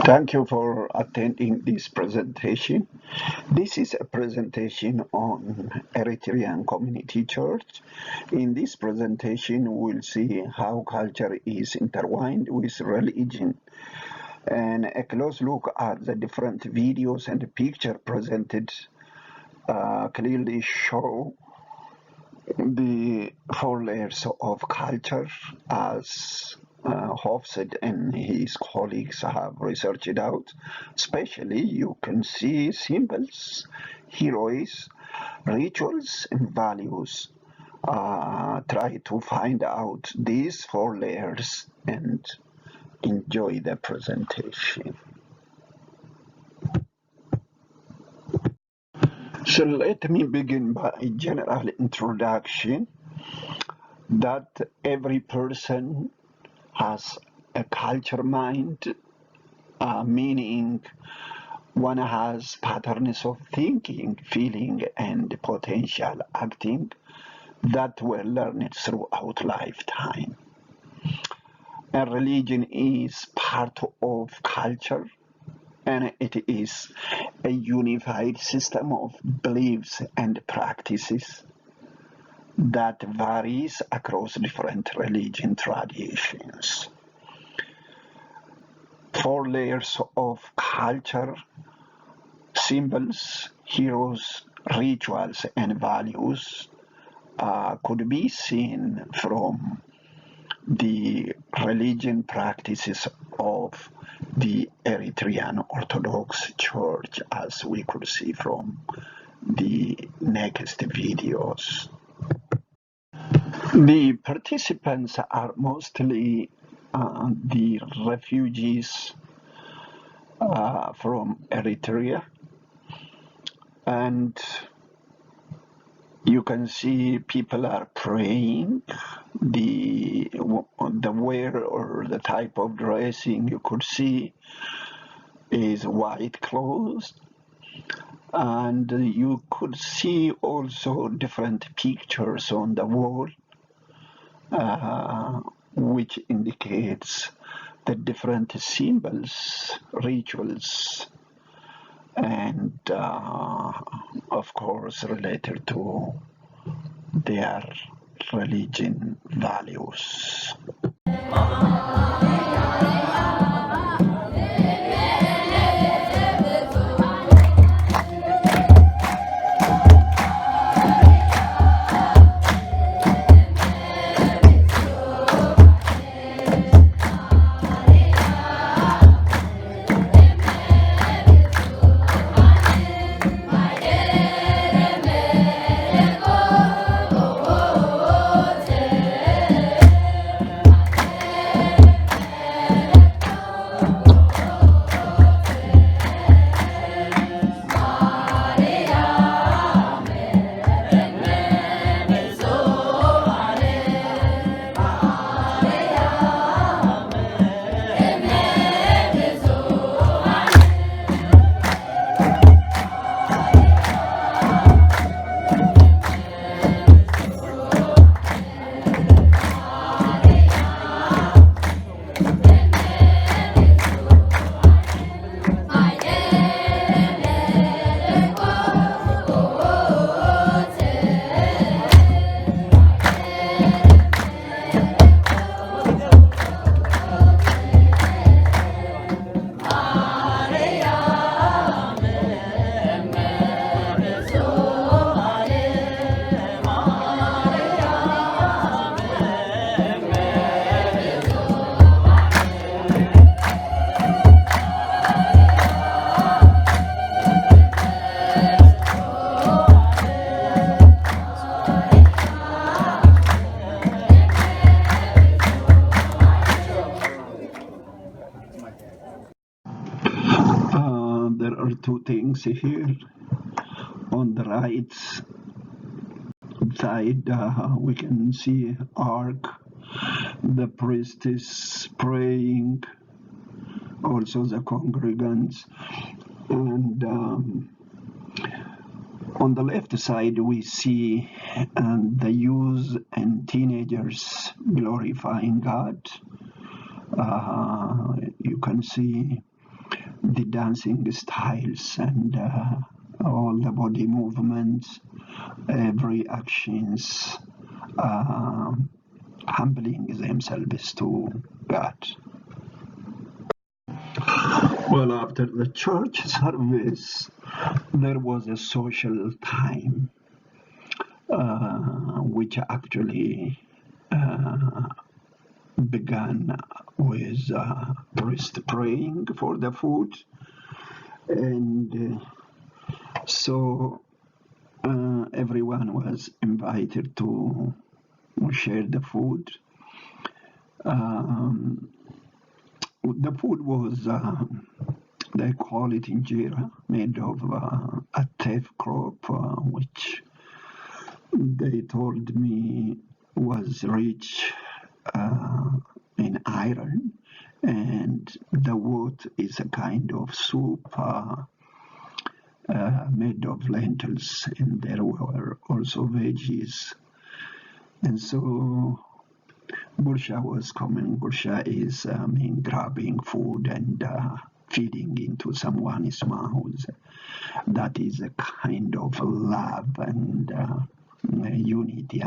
Thank you for attending this presentation. This is a presentation on Eritrean Community Church. In this presentation, we'll see how culture is intertwined with religion, and a close look at the different videos and the picture presented clearly show the four layers of culture as Hofstede and his colleagues have researched out. Especially, you can see symbols, heroes, rituals, and values. Try to find out these four layers and enjoy the presentation. So let me begin by a general introduction that every person has a culture mind, meaning one has patterns of thinking, feeling, and potential acting that were learned throughout lifetime. And religion is part of culture, and it is a unified system of beliefs and practices that varies across different religion traditions. Four layers of culture: symbols, heroes, rituals, and values could be seen from the religion practices of the Eritrean Orthodox Church, as we could see from the next videos. The participants are mostly the refugees from Eritrea, and you can see people are praying. The wear or the type of dressing you could see is white clothes, and you could see also different pictures on the wall, which indicates the different symbols, rituals, and of course related to their religion values. There are two things here. On the right side, we can see ark. The priest is praying, also the congregants, and on the left side we see the youth and teenagers glorifying God. You can see the dancing styles and all the body movements, every actions, humbling themselves to God. Well, after the church service, there was a social time, which actually began with priest praying for the food, and so everyone was invited to share the food. The food was, they call it injera, made of a teff crop, which they told me was rich in iron, and the wood is a kind of soup made of lentils, and there were also veggies. And so Gursha was coming. Gursha is grabbing food and feeding into someone's mouth. That is a kind of love and unity,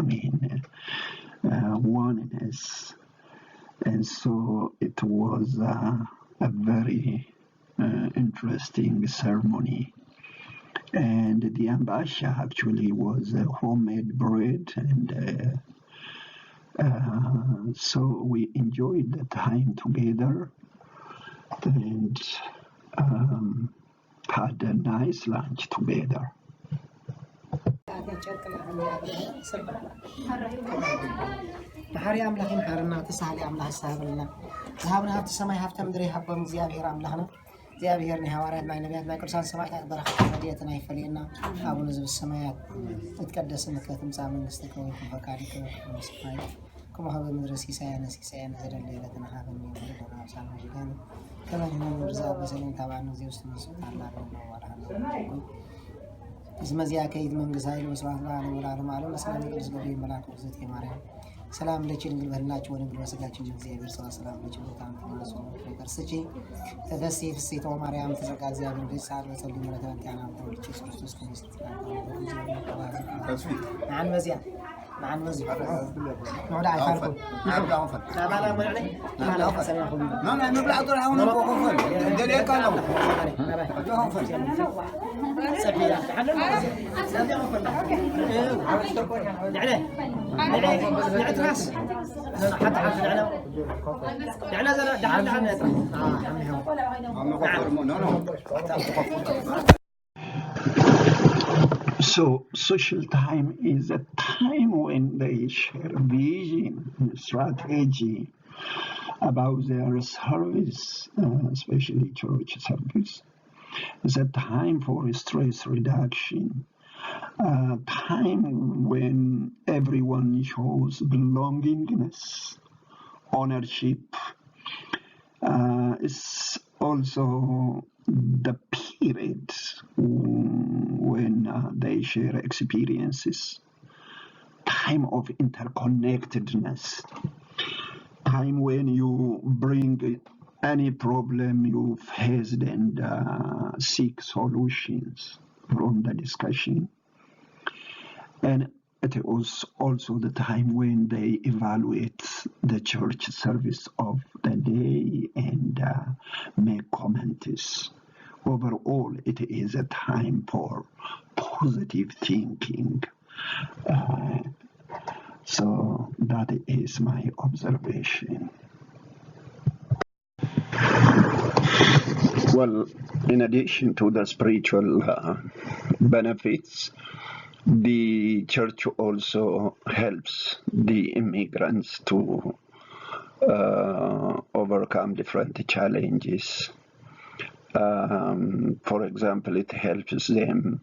oneness. And so it was a very interesting ceremony. And the ambasha actually was homemade bread, and so we enjoyed the time together and had a nice lunch together. محاري أملاك محارنا تسهل أملاك سهلنا ذهبنا هات السماء هفت مدري حبهم زيابير أملاكنا زيابير نهوارات ما نبيات ما كل سنة سماء تقدر خديتنا يفلينا أبو نزل السمايات تتقدس إنك تمسح من استكوي فكارك ومسحاي كم هذا المدرسي سيانا نزل الليلة هذا من يوم أنا سامع جيران كمان هنا مرزا بس اللي تابع نزيل استمسك الله بالنور إذا ما زيا كيد من جزائر وسواء الله على ولا على معلوم السلام عليكم قبل ملاك وزيت كمارين سلام لك نقول بهلاك ونقول مسكاك نجيب زي بيرسل سلام لك وتعم تناسو فرسجي تدسي في السيت وماريام تزكى زي من ساعة وسلم مرة أنت أنا أقول لك سوستوس كنيست عن مزيا عن مزيا ما لا يفرقوا لا أوفر لا لا ما عليه لا لا أوفر ما نبلع دور هون أوفر ده كانوا لا أوفر سبيا لا أوفر نعله نعت راس حتى على نعله زلا دعنا So social time is a time when they share vision and strategy about their service, especially church service. It's a time for stress reduction, a time when everyone shows belongingness, ownership. It's also the period when they share experiences, time of interconnectedness, time when you bring any problem you faced and seek solutions from the discussion. And it was also the time when they evaluate the church service of the day and make comments. Overall, it is a time for positive thinking. So that is my observation. Well, in addition to the spiritual benefits, the church also helps the immigrants to overcome different challenges. For example, it helps them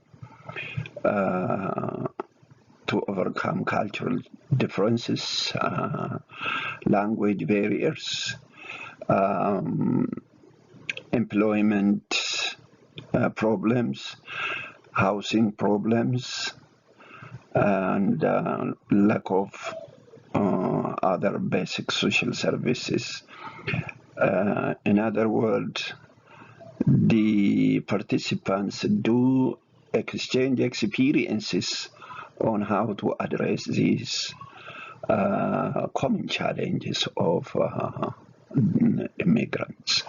to overcome cultural differences, language barriers, employment problems, housing problems, and lack of other basic social services. In other words, The participants do exchange experiences on how to address these common challenges of immigrants.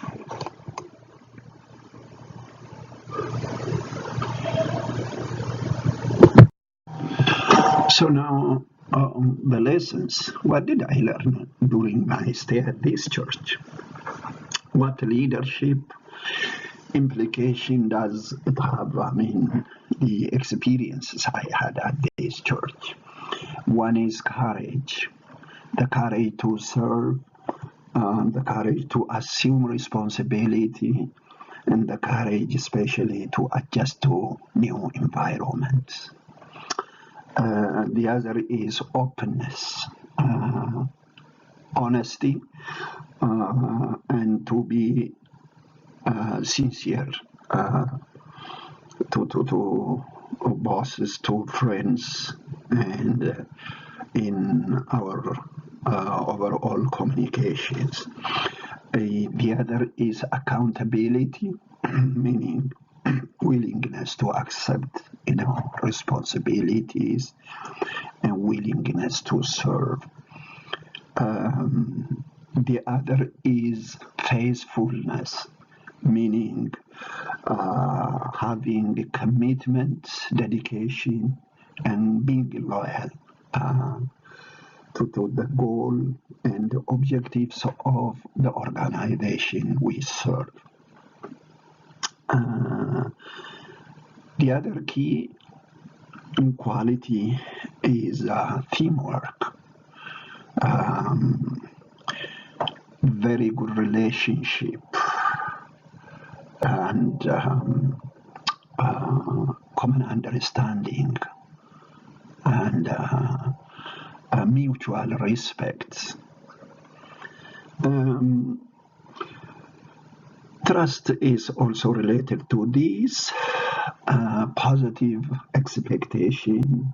So now, the lessons. What did I learn during my stay at this church? What leadership implication does it have? I mean, the experiences I had at this church. One is courage, the courage to serve, the courage to assume responsibility, and the courage especially to adjust to new environments. The other is openness, honesty, and to be sincere to bosses, to friends, and in our overall communications. The other is accountability, meaning willingness to accept, responsibilities and willingness to serve. The other is faithfulness, meaning having commitment, dedication, and being loyal to the goal and the objectives of the organization we serve. The other key quality is teamwork. Very good relationship and common understanding and mutual respect. Trust is also related to this. Positive expectation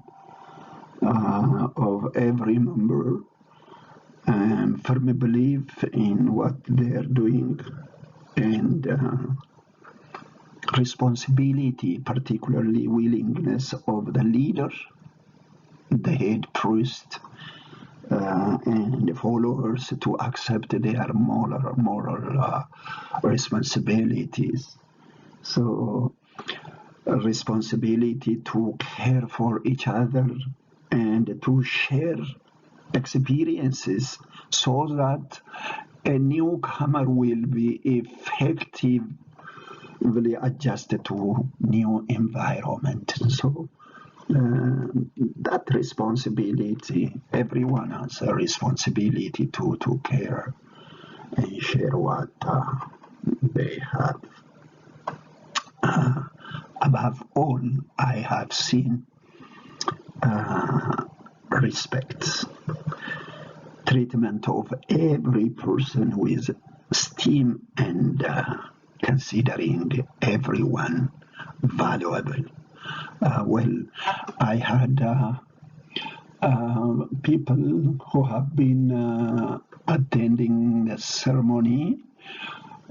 of every member and firm belief in what they are doing, and responsibility, particularly willingness of the leader, the head priest, and the followers to accept their moral responsibilities. So, a responsibility to care for each other and to share experiences so that a newcomer will be effectively adjusted to new environment. So that responsibility, everyone has a responsibility to care and share what they have. Above all, I have seen respect, treatment of every person with esteem and considering everyone valuable. I had people who have been attending the ceremony.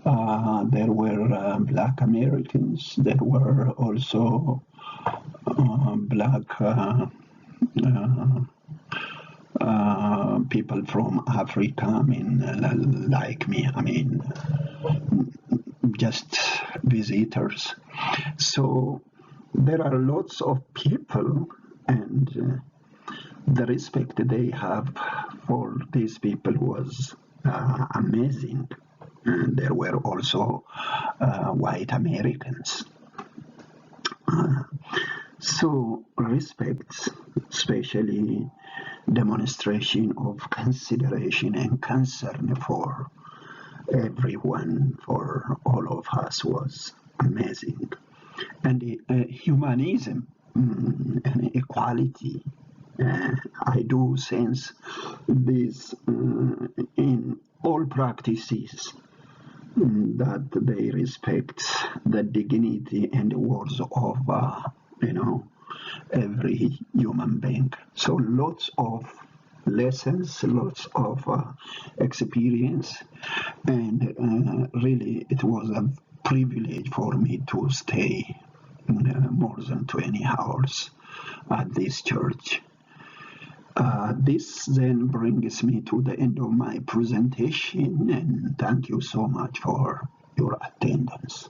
There were Black Americans. There were also Black people from Africa. I mean, like me. I mean, just visitors. So there are lots of people, and the respect they have for these people was amazing. And there were also white Americans. So respect, especially demonstration of consideration and concern for everyone, for all of us, was amazing. And humanism and equality, I do sense this in all practices, that they respect the dignity and the worth of every human being. So lots of lessons, lots of experience, and really it was a privilege for me to stay more than 20 hours at this church. This then brings me to the end of my presentation, and thank you so much for your attendance.